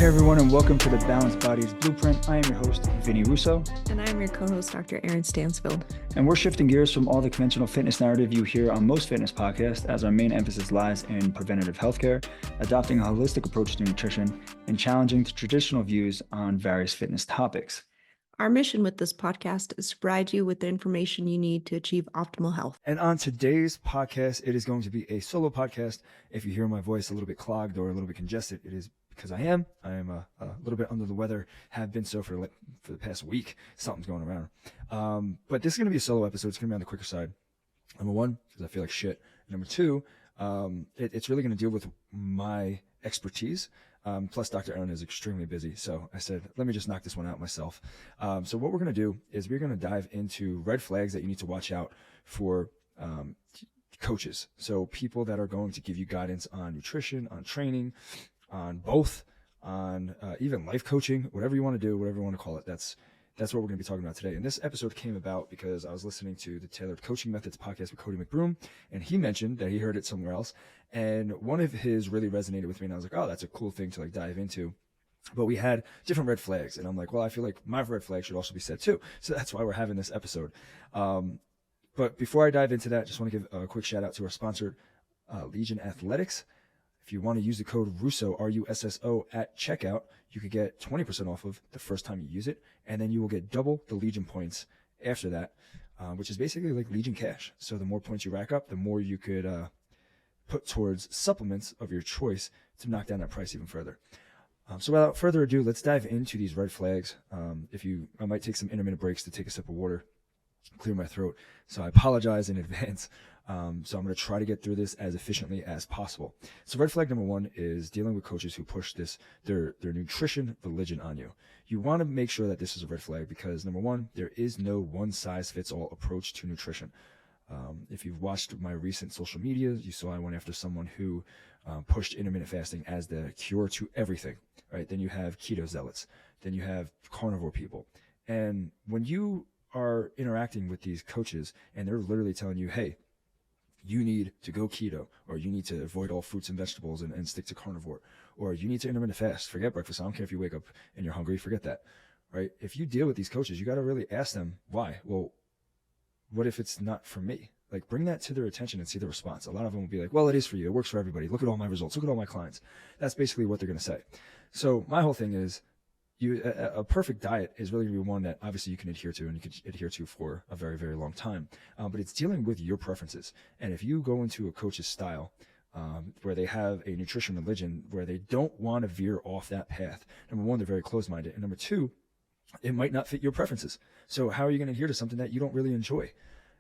Hey everyone, and welcome to the Balanced Bodies Blueprint. I am your host, Vinny Russo. And I am your co-host, Dr. Erin Stansfield. And we're shifting gears from all the conventional fitness narrative you hear on most fitness podcasts, as our main emphasis lies in preventative healthcare, adopting a holistic approach to nutrition, and challenging the traditional views on various fitness topics. Our mission with this podcast is to provide you with the information you need to achieve optimal health. And on today's podcast, it is going to be a solo podcast. If you hear my voice a little bit clogged or a little bit congested, it is because I am a little bit under the weather, have been so for the past week. Something's going around. But this is going to be a solo episode. It's going to be on the quicker side. Number one, because I feel like shit. And number two, it's really going to deal with my expertise. Plus, Dr. Erin is extremely busy. So I said, let me just knock this one out myself. So what we're going to do is we're going to dive into red flags that you need to watch out for coaches. So people that are going to give you guidance on nutrition, on training, on both, on even life coaching, whatever you want to do, whatever you want to call it. That's what we're going to be talking about today. And this episode came about because I was listening to the Tailored Coaching Methods podcast with Cody McBroom, and he mentioned that he heard it somewhere else. And one of his really resonated with me, and I was like, oh, that's a cool thing to dive into. But we had different red flags, and I'm like, well, I feel like my red flag should also be said too. So that's why we're having this episode. But before I dive into that, just want to give a quick shout out to our sponsor, Legion Athletics. If you want to use the code RUSSO, RUSSO, at checkout, you could get 20% off of the first time you use it, and then you will get double the Legion points after that, which is basically like Legion cash. So the more points you rack up, the more you could put towards supplements of your choice to knock down that price even further. So without further ado, let's dive into these red flags. I might take some intermittent breaks to take a sip of water, clear my throat. So I apologize in advance. So I'm going to try to get through this as efficiently as possible. So red flag number one is dealing with coaches who push their nutrition religion on you. You want to make sure that this is a red flag because number one, there is no one size fits all approach to nutrition. If you've watched my recent social media, you saw I went after someone who pushed intermittent fasting as the cure to everything, right? Then you have keto zealots. Then you have carnivore people. And when you are interacting with these coaches and they're literally telling you, hey, you need to go keto, or you need to avoid all fruits and vegetables and stick to carnivore, or you need to intermittent fast, forget breakfast. I don't care if you wake up and you're hungry, forget that, right? If you deal with these coaches, you got to really ask them why. Well, what if it's not for me? Like, bring that to their attention and see the response. A lot of them will be like, well, it is for you. It works for everybody. Look at all my results. Look at all my clients. That's basically what they're going to say. So my whole thing is, a perfect diet is really going to be one that obviously you can adhere to and you can adhere to for a very, very long time. But it's dealing with your preferences. And if you go into a coach's style where they have a nutrition religion, where they don't want to veer off that path, number one, they're very closed-minded. And number two, it might not fit your preferences. So how are you going to adhere to something that you don't really enjoy?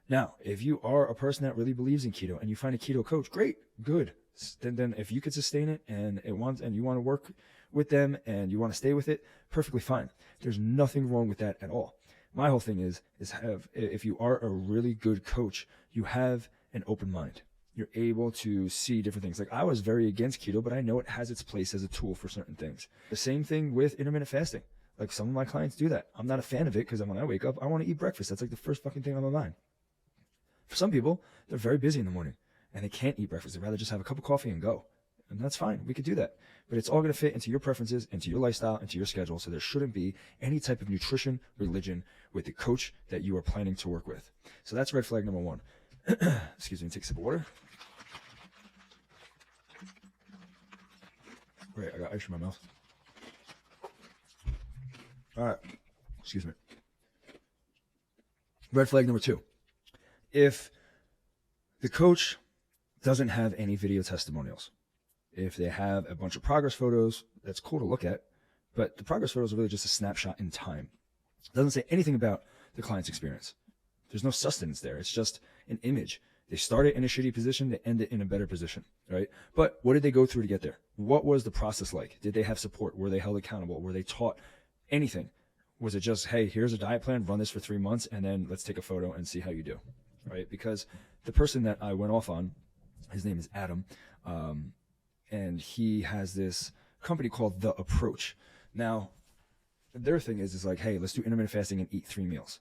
Now, if you are a person that really believes in keto and you find a keto coach, great, good. Then if you could sustain it and you want to work with them and you want to stay with it, perfectly fine. There's nothing wrong with that at all. My whole thing is if you are a really good coach, you have an open mind. You're able to see different things. Like, I was very against keto, but I know it has its place as a tool for certain things. The same thing with intermittent fasting. Like, some of my clients do that. I'm not a fan of it because when I wake up, I want to eat breakfast. That's like the first fucking thing on my mind. For some people, they're very busy in the morning and they can't eat breakfast. They'd rather just have a cup of coffee and go. And that's fine. We could do that. But it's all going to fit into your preferences, into your lifestyle, into your schedule. So there shouldn't be any type of nutrition religion with the coach that you are planning to work with. So that's red flag number one. Excuse me, take a sip of water. Great, I got ice in my mouth. All right, excuse me. Red flag number two. If the coach doesn't have any video testimonials, if they have a bunch of progress photos, that's cool to look at, but the progress photos are really just a snapshot in time. It doesn't say anything about the client's experience. There's no sustenance there. It's just an image. They start it in a shitty position, they end it in a better position, right? But what did they go through to get there? What was the process like? Did they have support? Were they held accountable? Were they taught anything? Was it just, hey, here's a diet plan, run this for 3 months, and then let's take a photo and see how you do, right? Because the person that I went off on, his name is Adam, and he has this company called The Approach. Now, their thing is like, hey, let's do intermittent fasting and eat 3 meals.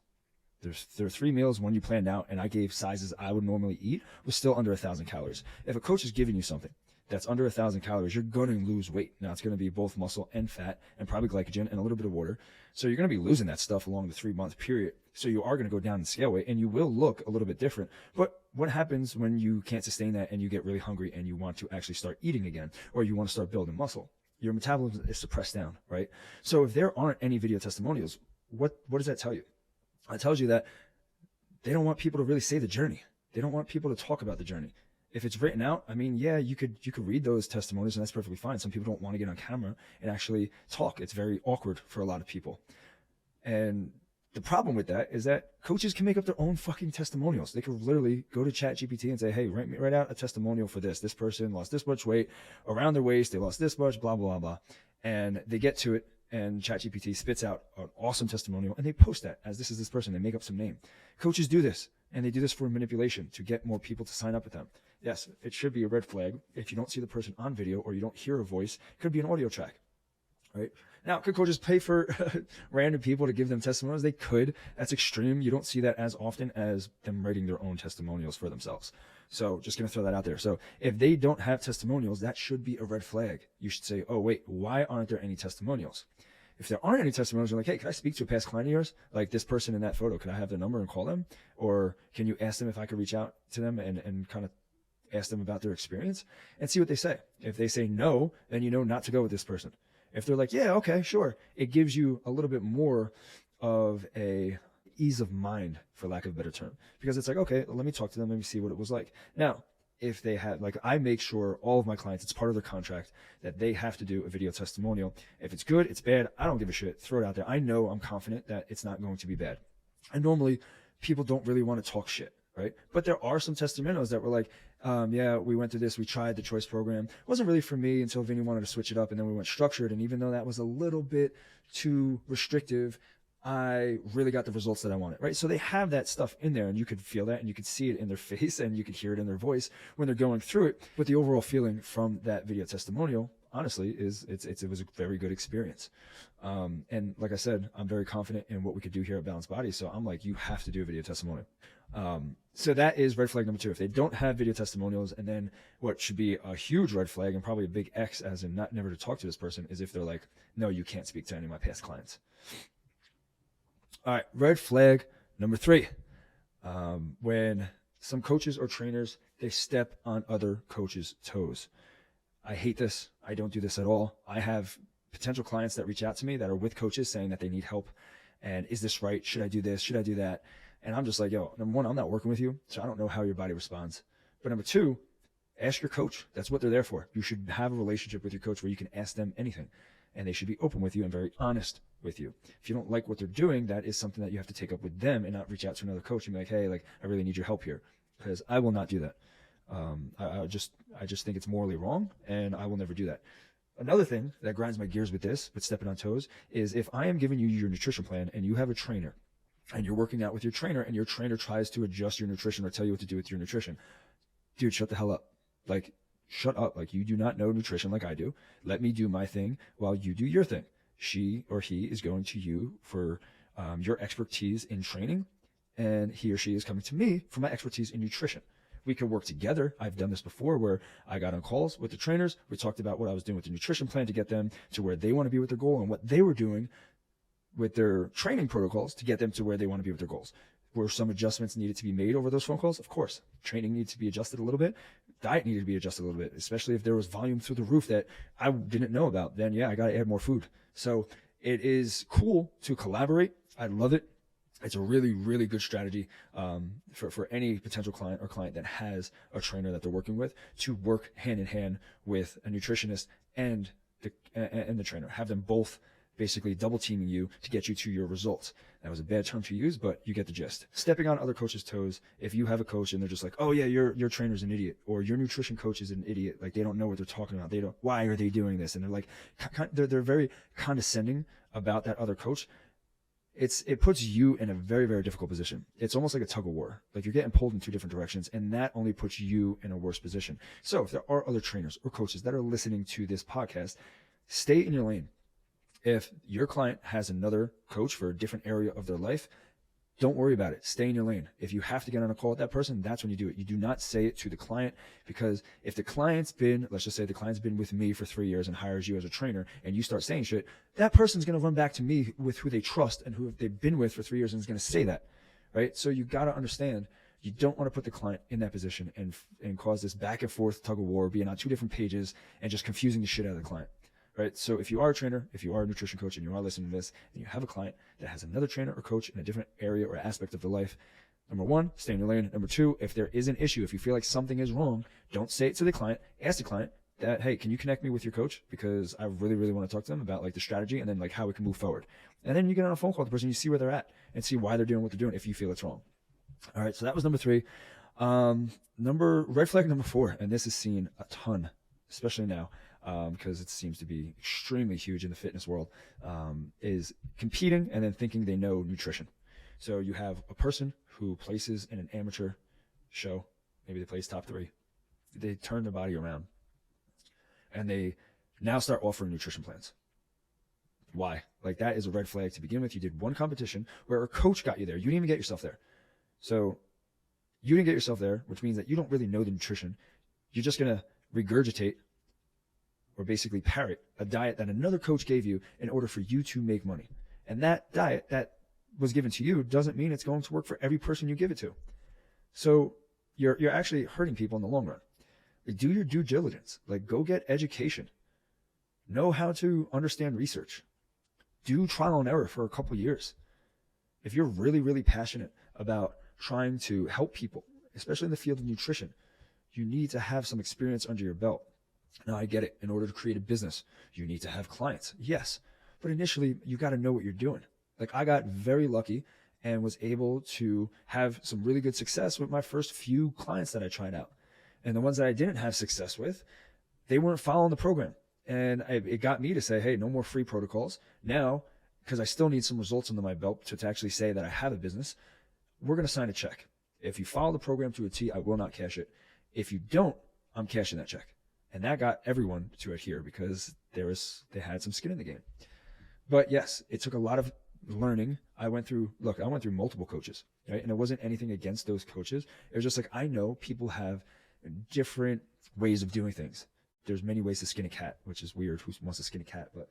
There are 3 meals, one you planned out, and I gave sizes I would normally eat, was still under 1,000 calories. If a coach is giving you something that's under 1,000 calories, you're going to lose weight. Now it's going to be both muscle and fat and probably glycogen and a little bit of water. So you're going to be losing that stuff along the 3-month period. So you are going to go down in scale weight and you will look a little bit different. But what happens when you can't sustain that and you get really hungry and you want to actually start eating again, or you want to start building muscle? Your metabolism is suppressed down, right? So if there aren't any video testimonials, what does that tell you? It tells you that they don't want people to really say the journey. They don't want people to talk about the journey. If it's written out, I mean, yeah, you could read those testimonials and that's perfectly fine. Some people don't want to get on camera and actually talk. It's very awkward for a lot of people. And the problem with that is that coaches can make up their own fucking testimonials. They could literally go to ChatGPT and say, hey, write out a testimonial for this. This person lost this much weight around their waist. They lost this much, blah, blah, blah. And they get to it and ChatGPT spits out an awesome testimonial and they post that as this is this person. They make up some name. Coaches do this and they do this for manipulation to get more people to sign up with them. Yes, it should be a red flag if you don't see the person on video or you don't hear a voice. It could be an audio track, right? Now, could coaches pay for random people to give them testimonials? They could. That's extreme. You don't see that as often as them writing their own testimonials for themselves. So just going to throw that out there. So if they don't have testimonials, that should be a red flag. You should say, oh, wait, why aren't there any testimonials? If there aren't any testimonials, you're like, hey, can I speak to a past client of yours? Like this person in that photo, can I have their number and call them? Or can you ask them if I could reach out to them and kind of ask them about their experience and see what they say? If they say no, then you know not to go with this person. If they're like, yeah, okay, sure, it gives you a little bit more of a ease of mind, for lack of a better term, because it's like, okay, let me talk to them, let me see what it was like. Now, if they had, like, I make sure all of my clients, it's part of their contract that they have to do a video testimonial. If it's good, it's bad, I don't give a shit. Throw it out there. I know, I'm confident that it's not going to be bad. And normally people don't really want to talk shit, right? But there are some testimonials that were like, yeah, we went through this, we tried the choice program. It wasn't really for me until Vinny wanted to switch it up, and then we went structured. And even though that was a little bit too restrictive, I really got the results that I wanted, right? So they have that stuff in there and you could feel that and you could see it in their face and you could hear it in their voice when they're going through it. But the overall feeling from that video testimonial, honestly, is it was a very good experience. And like I said, I'm very confident in what we could do here at Balanced Body. So I'm like, you have to do a video testimonial. So that is red flag number 2. If they don't have video testimonials, and then what should be a huge red flag and probably a big X as in never to talk to this person is if they're like, no, you can't speak to any of my past clients. All right, red flag number 3. When some coaches or trainers, they step on other coaches' toes. I hate this. I don't do this at all. I have potential clients that reach out to me that are with coaches saying that they need help. And is this right? Should I do this? Should I do that? And I'm just like, yo, number 1, I'm not working with you, so I don't know how your body responds. But number 2, ask your coach. That's what they're there for. You should have a relationship with your coach where you can ask them anything. And they should be open with you and very honest with you. If you don't like what they're doing, that is something that you have to take up with them and not reach out to another coach and be like, hey, like, I really need your help here. Because I will not do that. I just think it's morally wrong, and I will never do that. Another thing that grinds my gears with this, with stepping on toes, is if I am giving you your nutrition plan and you have a trainer and you're working out with your trainer and your trainer tries to adjust your nutrition or tell you what to do with your nutrition, dude, shut the hell up. Like, shut up. Like, you do not know nutrition like I do. Let me do my thing while you do your thing. She or he is going to you for your expertise in training, and he or she is coming to me for my expertise in nutrition. We could work together. I've done this before where I got on calls with the trainers. We talked about what I was doing with the nutrition plan to get them to where they want to be with their goal and what they were doing with their training protocols to get them to where they want to be with their goals. Were some adjustments needed to be made over those phone calls? Of course. Training needed to be adjusted a little bit. Diet needed to be adjusted a little bit, especially if there was volume through the roof that I didn't know about. Then, yeah, I got to add more food. So it is cool to collaborate. I love it. It's a really, really good strategy for any potential client or client that has a trainer that they're working with to work hand in hand with a nutritionist and the trainer. Have them both basically double teaming you to get you to your results. That was a bad term to use, but you get the gist. Stepping on other coaches' toes. If you have a coach and they're just like, oh yeah, your trainer's an idiot, or your nutrition coach is an idiot, like they don't know what they're talking about. Why are they doing this? And they're like, they're very condescending about that other coach. It puts you in a very, very difficult position. It's almost like a tug of war. Like you're getting pulled in 2 different directions, and that only puts you in a worse position. So if there are other trainers or coaches that are listening to this podcast, stay in your lane. If your client has another coach for a different area of their life, Don't worry about it. Stay in your lane. If you have to get on a call with that person, that's when you do it. You do not say it to the client, because if the client's been, let's just say the client's been with me for 3 years and hires you as a trainer, and you start saying shit, that person's going to run back to me with who they trust and who they've been with for 3 years and is going to say that, right? So you got to understand, you don't want to put the client in that position and cause this back and forth tug of war, being on 2 different pages and just confusing the shit out of the client. Right. So if you are a trainer, if you are a nutrition coach and you are listening to this and you have a client that has another trainer or coach in a different area or aspect of their life, number 1, stay in your lane. Number 2, if there is an issue, if you feel like something is wrong, don't say it to the client. Ask the client that, hey, can you connect me with your coach? Because I really, really want to talk to them about like the strategy and then like how we can move forward. And then you get on a phone call with the person, you see where they're at and see why they're doing what they're doing if you feel it's wrong. All right. So that was number 3. Red flag number 4, and this is seen a ton, especially now. Because it seems to be extremely huge in the fitness world, is competing and then thinking they know nutrition. So you have a person who places in an amateur show, maybe they place top 3, they turn their body around, and they now start offering nutrition plans. Why? Like, that is a red flag to begin with. You did one competition where a coach got you there. You didn't even get yourself there. So you didn't get yourself there, which means that you don't really know the nutrition. You're just going to regurgitate or basically parrot a diet that another coach gave you in order for you to make money. And that diet that was given to you doesn't mean it's going to work for every person you give it to. So you're actually hurting people in the long run. Like, do your due diligence. Like, go get education. Know how to understand research. Do trial and error for a couple years. If you're really, really passionate about trying to help people, especially in the field of nutrition, you need to have some experience under your belt. Now, I get it. In order to create a business, you need to have clients. Yes. But initially, you got to know what you're doing. Like, I got very lucky and was able to have some really good success with my first few clients that I tried out. And the ones that I didn't have success with, they weren't following the program. And it got me to say, hey, no more free protocols. Now, because I still need some results under my belt to actually say that I have a business, we're going to sign a check. If you follow the program to a T, I will not cash it. If you don't, I'm cashing that check. And that got everyone to adhere because they had some skin in the game. But yes, it took a lot of learning. I went through multiple coaches, right? And it wasn't anything against those coaches. It was just like, I know people have different ways of doing things. There's many ways to skin a cat, which is weird. Who wants to skin a cat? But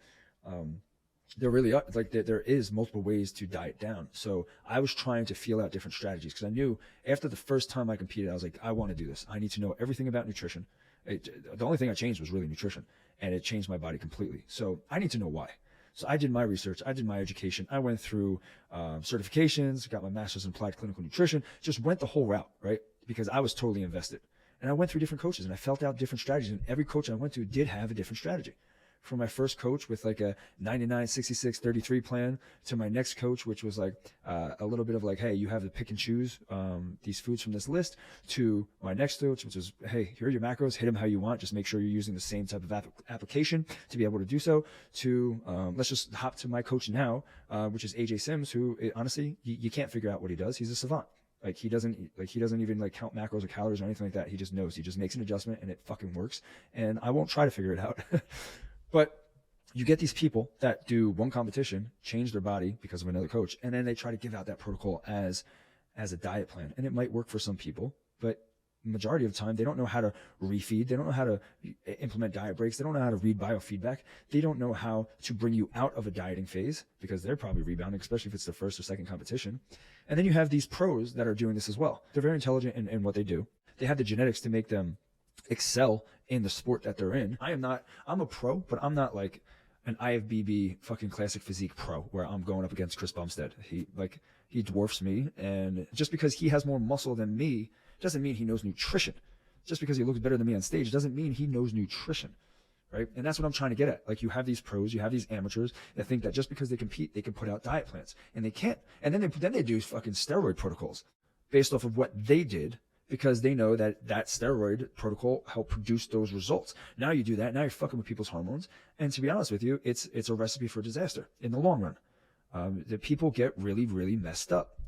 there really are, like, there is multiple ways to diet down. So I was trying to feel out different strategies because I knew after the first time I competed, I was like, I want to do this. I need to know everything about nutrition. The only thing I changed was really nutrition, and it changed my body completely. So I need to know why. So I did my research. I did my education. I went through certifications, got my master's in applied clinical nutrition, just went the whole route, right? Because I was totally invested. And I went through different coaches, and I felt out different strategies. And every coach I went to did have a different strategy. From my first coach with like a 99, 66, 33 plan to my next coach, which was like a little bit of like, hey, you have to pick and choose these foods from this list, to my next coach, which was, hey, here are your macros, hit them how you want. Just make sure you're using the same type of application to be able to do so, to let's just hop to my coach now, which is AJ Sims, who honestly, you can't figure out what he does. He's a savant. Like, he doesn't even like count macros or calories or anything like that. He just knows. He just makes an adjustment and it fucking works. And I won't try to figure it out. But you get these people that do one competition, change their body because of another coach, and then they try to give out that protocol as a diet plan. And it might work for some people, but majority of the time, they don't know how to refeed. They don't know how to implement diet breaks. They don't know how to read biofeedback. They don't know how to bring you out of a dieting phase because they're probably rebounding, especially if it's their first or second competition. And then you have these pros that are doing this as well. They're very intelligent in what they do. They have the genetics to make them excel in the sport that they're in. I'm a pro, but I'm not like an IFBB fucking classic physique pro where I'm going up against Chris Bumstead. He dwarfs me, and just because he has more muscle than me doesn't mean he knows nutrition. Just because he looks better than me on stage doesn't mean he knows nutrition, right? And that's what I'm trying to get at. Like, you have these pros, you have these amateurs that think that just because they compete, they can put out diet plans, and they can't. And then they do fucking steroid protocols based off of what they did, because they know that steroid protocol helped produce those results. Now you do that. Now you're fucking with people's hormones. And to be honest with you, it's a recipe for disaster in the long run. The people get really, really messed up.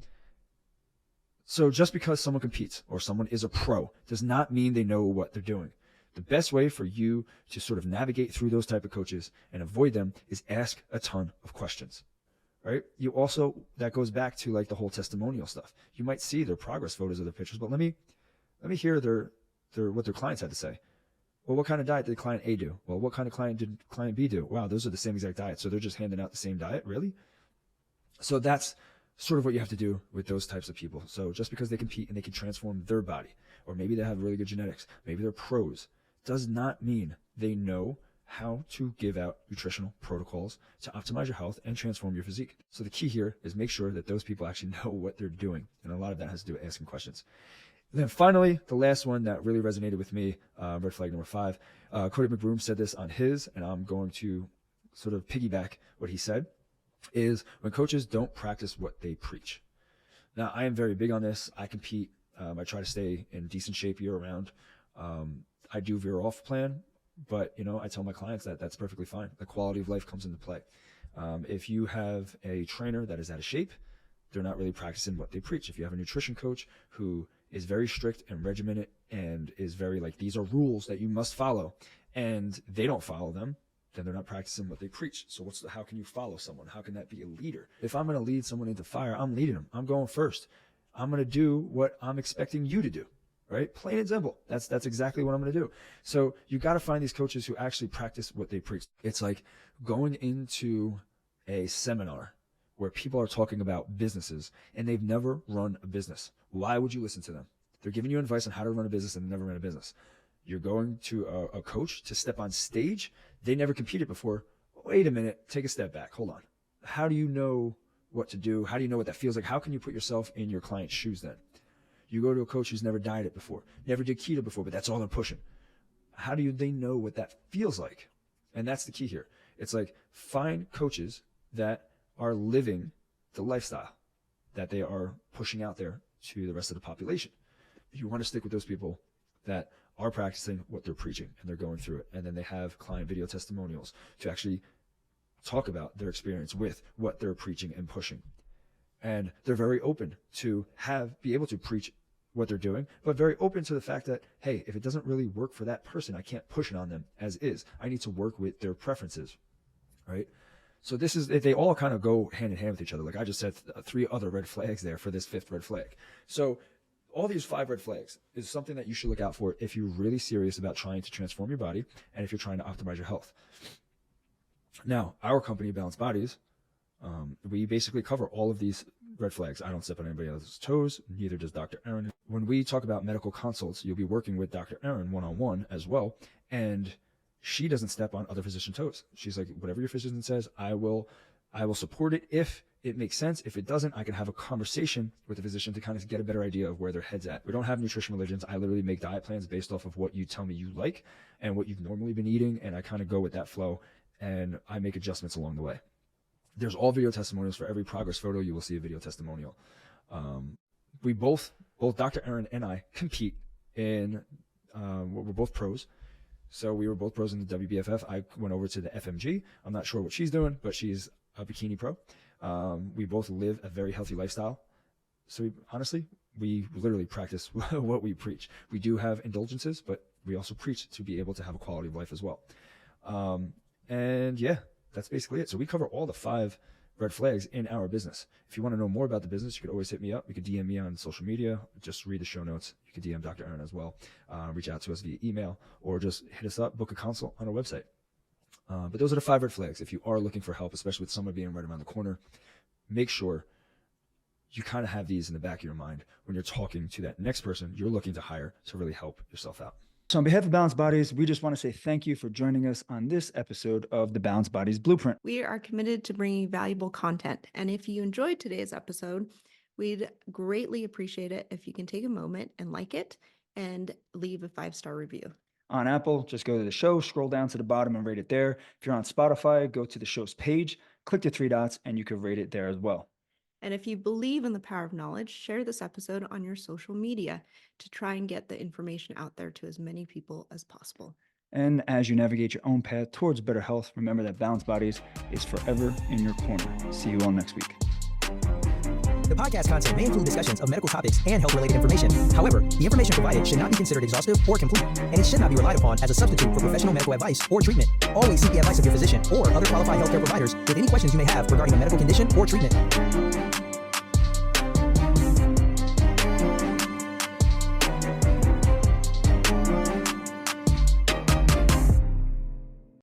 So just because someone competes or someone is a pro does not mean they know what they're doing. The best way for you to sort of navigate through those type of coaches and avoid them is ask a ton of questions. right? You also, that goes back to like the whole testimonial stuff. You might see their progress photos of their pictures, but let me hear what their clients had to say. Well, what kind of diet did client A do? Well, what kind of client did client B do? Wow, those are the same exact diet. So they're just handing out the same diet, really? So that's sort of what you have to do with those types of people. So just because they compete and they can transform their body, or maybe they have really good genetics, maybe they're pros, does not mean they know how to give out nutritional protocols to optimize your health and transform your physique. So the key here is make sure that those people actually know what they're doing. And a lot of that has to do with asking questions. And then finally, the last one that really resonated with me, red flag number 5, Cody McBroom said this on his, and I'm going to sort of piggyback what he said, is when coaches don't practice what they preach. Now, I am very big on this. I compete. I try to stay in decent shape year round. I do veer off plan, but I tell my clients that that's perfectly fine. The quality of life comes into play. If you have a trainer that is out of shape, they're not really practicing what they preach. If you have a nutrition coach who is very strict and regimented and is very like, these are rules that you must follow, and they don't follow them, then they're not practicing what they preach. So how can you follow someone? How can that be a leader? If I'm going to lead someone into fire, I'm leading them. I'm going first. I'm going to do what I'm expecting you to do, right? Plain and simple. That's exactly what I'm going to do. So you got to find these coaches who actually practice what they preach. It's like going into a seminar where people are talking about businesses and they've never run a business. Why would you listen to them? They're giving you advice on how to run a business and they've never ran a business. You're going to a coach to step on stage. They never competed before. Wait a minute. Take a step back. Hold on. How do you know what to do? How do you know what that feels like? How can you put yourself in your client's shoes then? You go to a coach who's never dieted before, never did keto before, but that's all they're pushing. How do they know what that feels like? And that's the key here. It's like, find coaches that are living the lifestyle that they are pushing out there to the rest of the population. You want to stick with those people that are practicing what they're preaching and they're going through it. And then they have client video testimonials to actually talk about their experience with what they're preaching and pushing. And they're very open to be able to preach what they're doing, but very open to the fact that, hey, if it doesn't really work for that person, I can't push it on them as is. I need to work with their preferences, right? So they all kind of go hand in hand with each other. Like I just said, 3 other red flags there for this 5th red flag. So all these 5 red flags is something that you should look out for if you're really serious about trying to transform your body and if you're trying to optimize your health. Now, our company, Balanced Bodies, we basically cover all of these red flags. I don't step on anybody else's toes, neither does Dr. Aaron. When we talk about medical consults, you'll be working with Dr. Aaron one-on-one as well, and she doesn't step on other physician toes. She's like, whatever your physician says, I will support it if it makes sense. If it doesn't, I can have a conversation with the physician to kind of get a better idea of where their head's at. We don't have nutrition religions. I literally make diet plans based off of what you tell me you like and what you've normally been eating, and I kind of go with that flow, and I make adjustments along the way. There's all video testimonials. For every progress photo, you will see a video testimonial. We both Dr. Aaron and I compete in, we're both pros. So we were both pros in the WBFF. I went over to the FMG. I'm not sure what she's doing, but she's a bikini pro. We both live a very healthy lifestyle. So we literally practice what we preach. We do have indulgences, but we also preach to be able to have a quality of life as well. And yeah, that's basically it. So we cover all the 5 red flags in our business. If you want to know more about the business, you could always hit me up. You could DM me on social media. Just read the show notes. You could DM Dr. Aaron as well. Reach out to us via email or just hit us up, book a consult on our website. But those are the 5 red flags. If you are looking for help, especially with summer being right around the corner, make sure you kind of have these in the back of your mind when you're talking to that next person you're looking to hire to really help yourself out. So on behalf of Balanced Bodies, we just want to say thank you for joining us on this episode of the Balanced Bodies Blueprint. We are committed to bringing valuable content. And if you enjoyed today's episode, we'd greatly appreciate it if you can take a moment and like it and leave a 5-star review. On Apple, just go to the show, scroll down to the bottom and rate it there. If you're on Spotify, go to the show's page, click the 3 dots, and you can rate it there as well. And if you believe in the power of knowledge, share this episode on your social media to try and get the information out there to as many people as possible. And as you navigate your own path towards better health, remember that Balanced Bodies is forever in your corner. See you all next week. The The podcast content may include discussions of medical topics and health-related information. However, the information provided should not be considered exhaustive or complete, and it should not be relied upon as a substitute for professional medical advice or treatment. Always seek the advice of your physician or other qualified healthcare providers with any questions you may have regarding a medical condition or treatment.